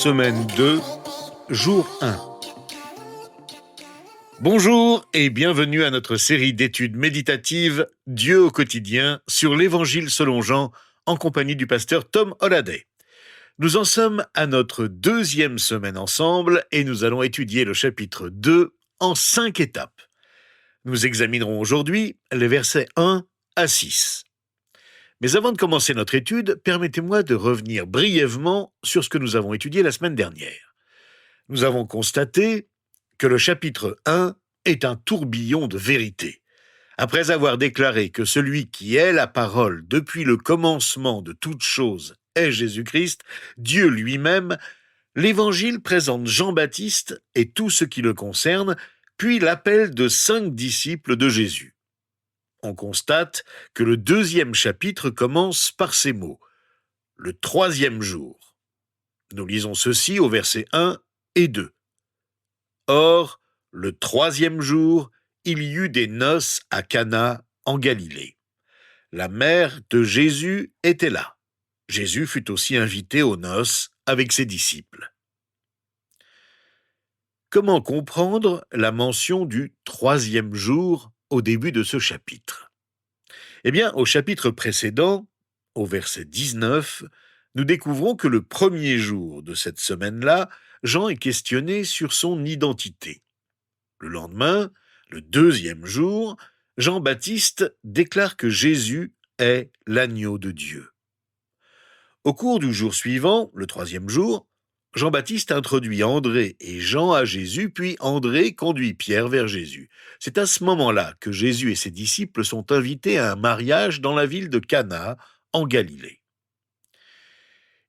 semaine 2, jour 1. Bonjour et bienvenue à notre série d'études méditatives Dieu au quotidien sur l'Évangile selon Jean en compagnie du pasteur Tom Holliday. Nous en sommes à notre deuxième semaine ensemble et nous allons étudier le chapitre 2 en 5 étapes. Nous examinerons aujourd'hui les versets 1 à 6. Mais avant de commencer notre étude, permettez-moi de revenir brièvement sur ce que nous avons étudié la semaine dernière. Nous avons constaté que le chapitre 1 est un tourbillon de vérité. Après avoir déclaré que celui qui est la parole depuis le commencement de toutes choses est Jésus-Christ, Dieu lui-même, l'Évangile présente Jean-Baptiste et tout ce qui le concerne, puis l'appel de 5 disciples de Jésus. On constate que le deuxième chapitre commence par ces mots, « le troisième jour ». Nous lisons ceci au verset 1 et 2. Or, le troisième jour, il y eut des noces à Cana, en Galilée. La mère de Jésus était là. Jésus fut aussi invité aux noces avec ses disciples. Comment comprendre la mention du troisième jour au début de ce chapitre ? Eh bien, au chapitre précédent, au verset 19, nous découvrons que le premier jour de cette semaine-là, Jean est questionné sur son identité. Le lendemain, le deuxième jour, Jean-Baptiste déclare que Jésus est l'agneau de Dieu. Au cours du jour suivant, le troisième jour, Jean-Baptiste introduit André et Jean à Jésus, puis André conduit Pierre vers Jésus. C'est à ce moment-là que Jésus et ses disciples sont invités à un mariage dans la ville de Cana, en Galilée.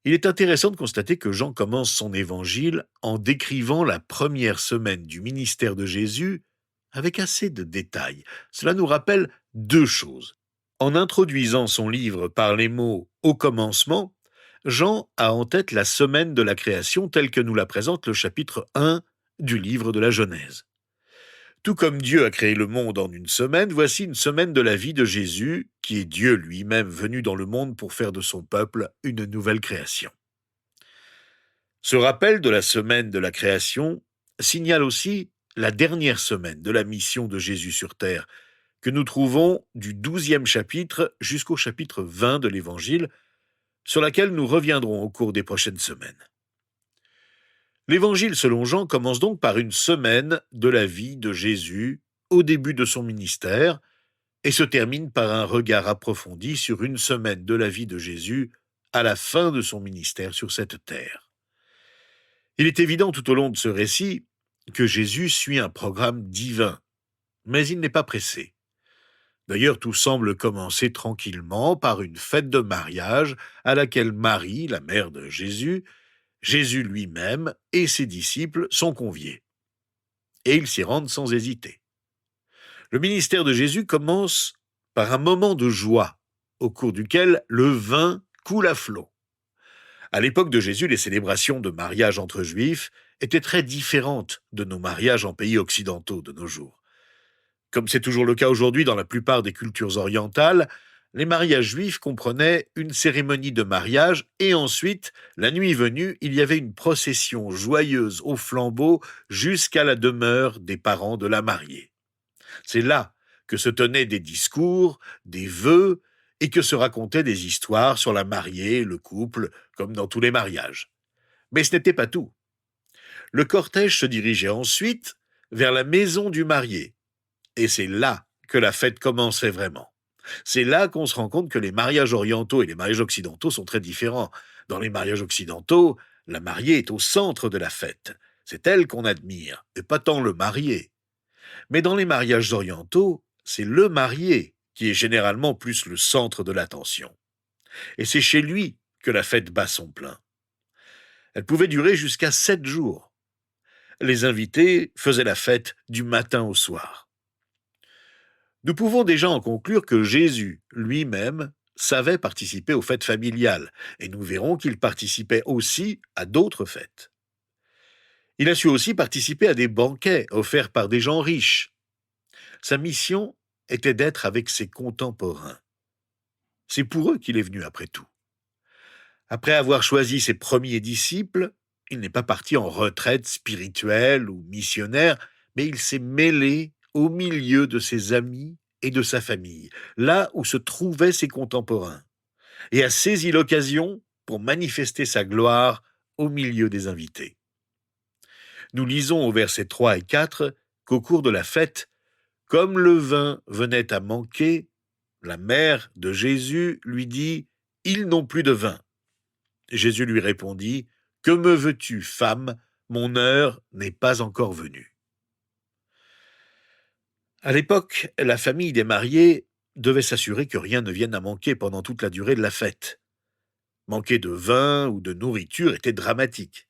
Il est intéressant de constater que Jean commence son évangile en décrivant la première semaine du ministère de Jésus avec assez de détails. Cela nous rappelle deux choses. En introduisant son livre par les mots « au commencement », Jean a en tête la semaine de la création telle que nous la présente le chapitre 1 du livre de la Genèse. Tout comme Dieu a créé le monde en une semaine, voici une semaine de la vie de Jésus, qui est Dieu lui-même venu dans le monde pour faire de son peuple une nouvelle création. Ce rappel de la semaine de la création signale aussi la dernière semaine de la mission de Jésus sur terre, que nous trouvons du 12e chapitre jusqu'au chapitre 20 de l'Évangile, sur laquelle nous reviendrons au cours des prochaines semaines. L'Évangile selon Jean commence donc par une semaine de la vie de Jésus au début de son ministère et se termine par un regard approfondi sur une semaine de la vie de Jésus à la fin de son ministère sur cette terre. Il est évident tout au long de ce récit que Jésus suit un programme divin, mais il n'est pas pressé. D'ailleurs, tout semble commencer tranquillement par une fête de mariage à laquelle Marie, la mère de Jésus, Jésus lui-même et ses disciples sont conviés. Et ils s'y rendent sans hésiter. Le ministère de Jésus commence par un moment de joie, au cours duquel le vin coule à flot. À l'époque de Jésus, les célébrations de mariage entre juifs étaient très différentes de nos mariages en pays occidentaux de nos jours. Comme c'est toujours le cas aujourd'hui dans la plupart des cultures orientales, les mariages juifs comprenaient une cérémonie de mariage et ensuite, la nuit venue, il y avait une procession joyeuse au flambeau jusqu'à la demeure des parents de la mariée. C'est là que se tenaient des discours, des vœux et que se racontaient des histoires sur la mariée, le couple, comme dans tous les mariages. Mais ce n'était pas tout. Le cortège se dirigeait ensuite vers la maison du marié. Et c'est là que la fête commençait vraiment. C'est là qu'on se rend compte que les mariages orientaux et les mariages occidentaux sont très différents. Dans les mariages occidentaux, la mariée est au centre de la fête. C'est elle qu'on admire, et pas tant le marié. Mais dans les mariages orientaux, c'est le marié qui est généralement plus le centre de l'attention. Et c'est chez lui que la fête bat son plein. Elle pouvait durer jusqu'à 7 jours. Les invités faisaient la fête du matin au soir. Nous pouvons déjà en conclure que Jésus lui-même savait participer aux fêtes familiales, et nous verrons qu'il participait aussi à d'autres fêtes. Il a su aussi participer à des banquets offerts par des gens riches. Sa mission était d'être avec ses contemporains. C'est pour eux qu'il est venu après tout. Après avoir choisi ses premiers disciples, Il n'est pas parti en retraite spirituelle ou missionnaire, mais il s'est mêlé au milieu de ses amis et de sa famille, là où se trouvaient ses contemporains, et a saisi l'occasion pour manifester sa gloire au milieu des invités. Nous lisons au verset 3 et 4 qu'au cours de la fête, comme le vin venait à manquer, la mère de Jésus lui dit « Ils n'ont plus de vin ». Jésus lui répondit « Que me veux-tu, femme? Mon heure n'est pas encore venue. » À l'époque, la famille des mariés devait s'assurer que rien ne vienne à manquer pendant toute la durée de la fête. Manquer de vin ou de nourriture était dramatique.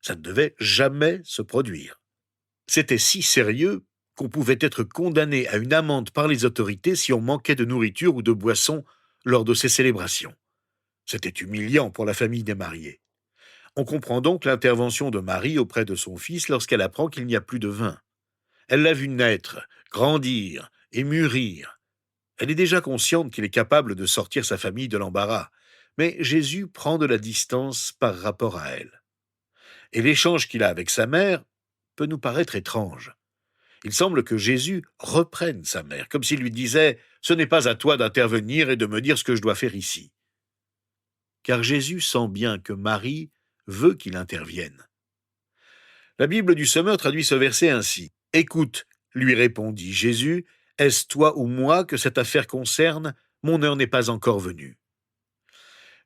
Ça ne devait jamais se produire. C'était si sérieux qu'on pouvait être condamné à une amende par les autorités si on manquait de nourriture ou de boisson lors de ces célébrations. C'était humiliant pour la famille des mariés. On comprend donc l'intervention de Marie auprès de son fils lorsqu'elle apprend qu'il n'y a plus de vin. Elle l'a vu naître, grandir et mûrir. Elle est déjà consciente qu'il est capable de sortir sa famille de l'embarras, mais Jésus prend de la distance par rapport à elle. Et l'échange qu'il a avec sa mère peut nous paraître étrange. Il semble que Jésus reprenne sa mère, comme s'il lui disait « Ce n'est pas à toi d'intervenir et de me dire ce que je dois faire ici. » Car Jésus sent bien que Marie veut qu'il intervienne. La Bible du Sommeur traduit ce verset ainsi. « Écoute, lui répondit Jésus, est-ce toi ou moi que cette affaire concerne? Mon heure n'est pas encore venue. »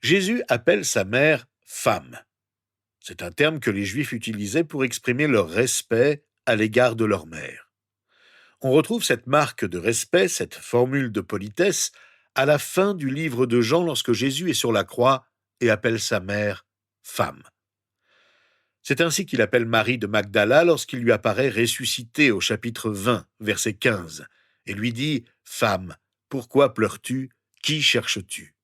Jésus appelle sa mère « femme ». C'est un terme que les Juifs utilisaient pour exprimer leur respect à l'égard de leur mère. On retrouve cette marque de respect, cette formule de politesse, à la fin du livre de Jean lorsque Jésus est sur la croix et appelle sa mère « femme ». C'est ainsi qu'il appelle Marie de Magdala lorsqu'il lui apparaît ressuscité au chapitre 20, verset 15, et lui dit « Femme, pourquoi pleures-tu? Qui cherches-tu »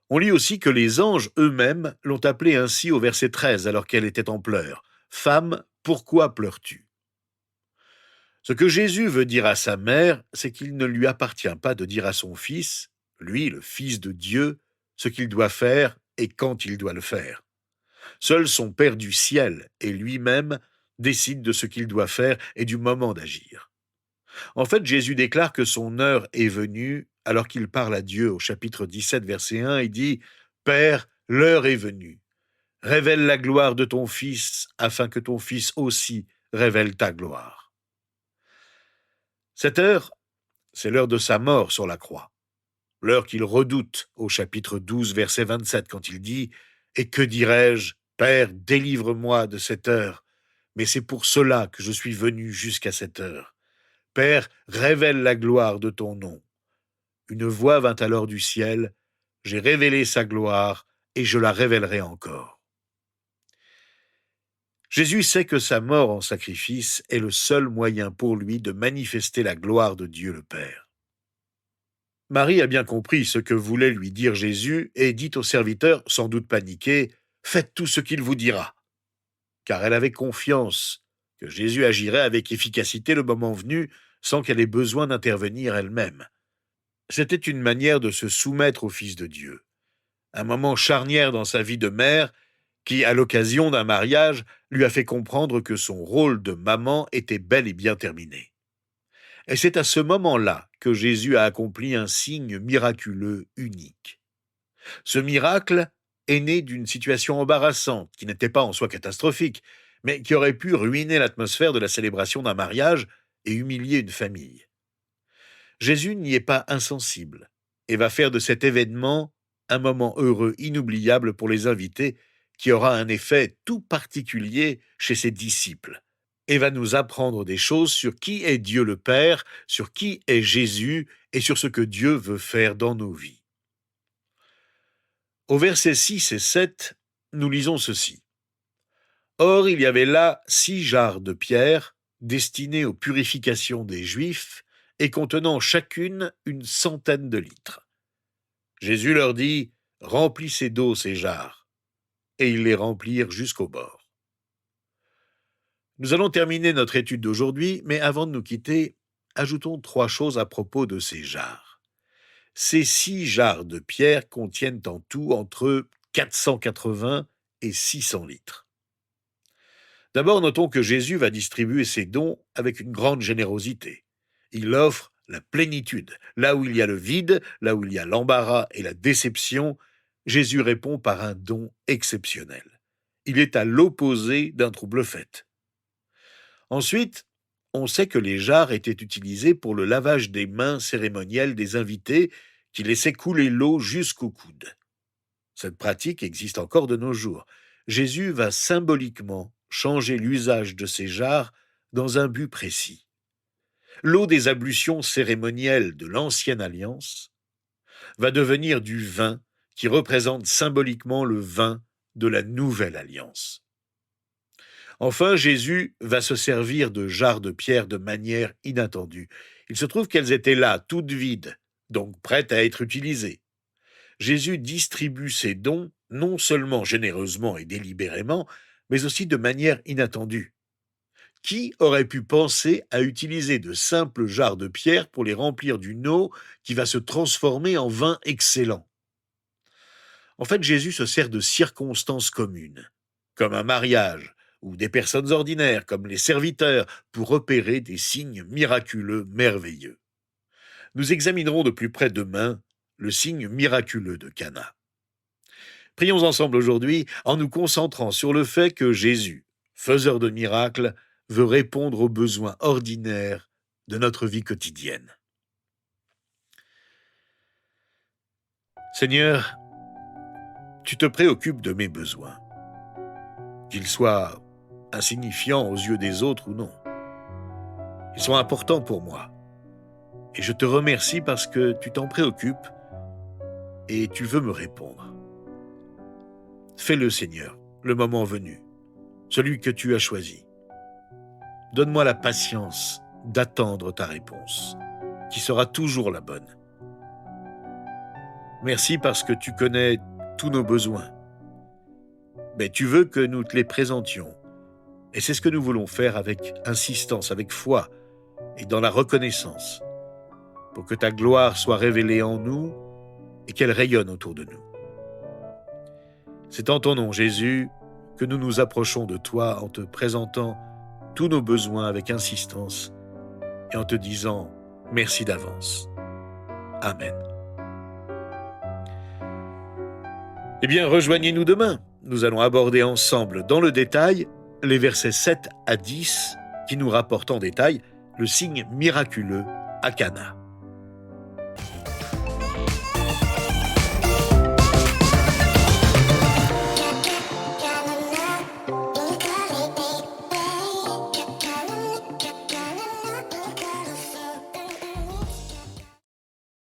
On lit aussi que les anges eux-mêmes l'ont appelée ainsi au verset 13 alors qu'elle était en pleurs. « Femme, pourquoi pleures-tu » Ce que Jésus veut dire à sa mère, c'est qu'il ne lui appartient pas de dire à son fils, lui le Fils de Dieu, ce qu'il doit faire et quand il doit le faire. Seul son Père du ciel et lui-même décident de ce qu'il doit faire et du moment d'agir. En fait, Jésus déclare que son heure est venue alors qu'il parle à Dieu au chapitre 17, verset 1, et dit « Père, l'heure est venue. Révèle la gloire de ton Fils afin que ton Fils aussi révèle ta gloire. » Cette heure, c'est l'heure de sa mort sur la croix. L'heure qu'il redoute au chapitre 12, verset 27, quand il dit « Et que dirais-je? Père, délivre-moi de cette heure. Mais c'est pour cela que je suis venu jusqu'à cette heure. Père, révèle la gloire de ton nom. » Une voix vint alors du ciel. « J'ai révélé sa gloire et je la révélerai encore. » Jésus sait que sa mort en sacrifice est le seul moyen pour lui de manifester la gloire de Dieu le Père. Marie a bien compris ce que voulait lui dire Jésus et dit au serviteur, sans doute paniqué, « Faites tout ce qu'il vous dira. » Car elle avait confiance que Jésus agirait avec efficacité le moment venu sans qu'elle ait besoin d'intervenir elle-même. C'était une manière de se soumettre au Fils de Dieu. Un moment charnière dans sa vie de mère qui, à l'occasion d'un mariage, lui a fait comprendre que son rôle de maman était bel et bien terminé. Et c'est à ce moment-là que Jésus a accompli un signe miraculeux unique. Ce miracle est né d'une situation embarrassante, qui n'était pas en soi catastrophique, mais qui aurait pu ruiner l'atmosphère de la célébration d'un mariage et humilier une famille. Jésus n'y est pas insensible et va faire de cet événement un moment heureux inoubliable pour les invités qui aura un effet tout particulier chez ses disciples et va nous apprendre des choses sur qui est Dieu le Père, sur qui est Jésus et sur ce que Dieu veut faire dans nos vies. Au verset 6 et 7, nous lisons ceci. « Or, il y avait là 6 jarres de pierre destinées aux purifications des Juifs et contenant chacune une centaine de litres. Jésus leur dit, « Remplissez d'eau ces jarres. » Et ils les remplirent jusqu'au bord. Nous allons terminer notre étude d'aujourd'hui, mais avant de nous quitter, ajoutons 3 choses à propos de ces jarres. Ces 6 jarres de pierre contiennent en tout entre 480 et 600 litres. D'abord, notons que Jésus va distribuer ses dons avec une grande générosité. Il offre la plénitude. Là où il y a le vide, là où il y a l'embarras et la déception, Jésus répond par un don exceptionnel. Il est à l'opposé d'un trouble-fête. Ensuite, on sait que les jarres étaient utilisées pour le lavage des mains cérémoniel des invités qui laissaient couler l'eau jusqu'au coude. Cette pratique existe encore de nos jours. Jésus va symboliquement changer l'usage de ces jarres dans un but précis. L'eau des ablutions cérémonielles de l'Ancienne Alliance va devenir du vin qui représente symboliquement le vin de la Nouvelle Alliance. Enfin, Jésus va se servir de jarres de pierre de manière inattendue. Il se trouve qu'elles étaient là, toutes vides, donc prêtes à être utilisées. Jésus distribue ses dons non seulement généreusement et délibérément, mais aussi de manière inattendue. Qui aurait pu penser à utiliser de simples jarres de pierre pour les remplir d'une eau qui va se transformer en vin excellent? En fait, Jésus se sert de circonstances communes, comme un mariage, ou des personnes ordinaires, comme les serviteurs, pour opérer des signes miraculeux merveilleux. Nous examinerons de plus près demain le signe miraculeux de Cana. Prions ensemble aujourd'hui en nous concentrant sur le fait que Jésus, faiseur de miracles, veut répondre aux besoins ordinaires de notre vie quotidienne. Seigneur, tu te préoccupes de mes besoins, qu'ils soient insignifiants aux yeux des autres ou non. Ils sont importants pour moi. Et je te remercie parce que tu t'en préoccupes et tu veux me répondre. Fais-le, Seigneur, le moment venu, celui que tu as choisi. Donne-moi la patience d'attendre ta réponse, qui sera toujours la bonne. Merci parce que tu connais tous nos besoins. Mais tu veux que nous te les présentions. Et c'est ce que nous voulons faire avec insistance, avec foi et dans la reconnaissance, pour que ta gloire soit révélée en nous et qu'elle rayonne autour de nous. C'est en ton nom, Jésus, que nous nous approchons de toi en te présentant tous nos besoins avec insistance et en te disant merci d'avance. Amen. Eh bien, rejoignez-nous demain. Nous allons aborder ensemble dans le détail les versets 7 à 10 qui nous rapportent en détail le signe miraculeux à Cana.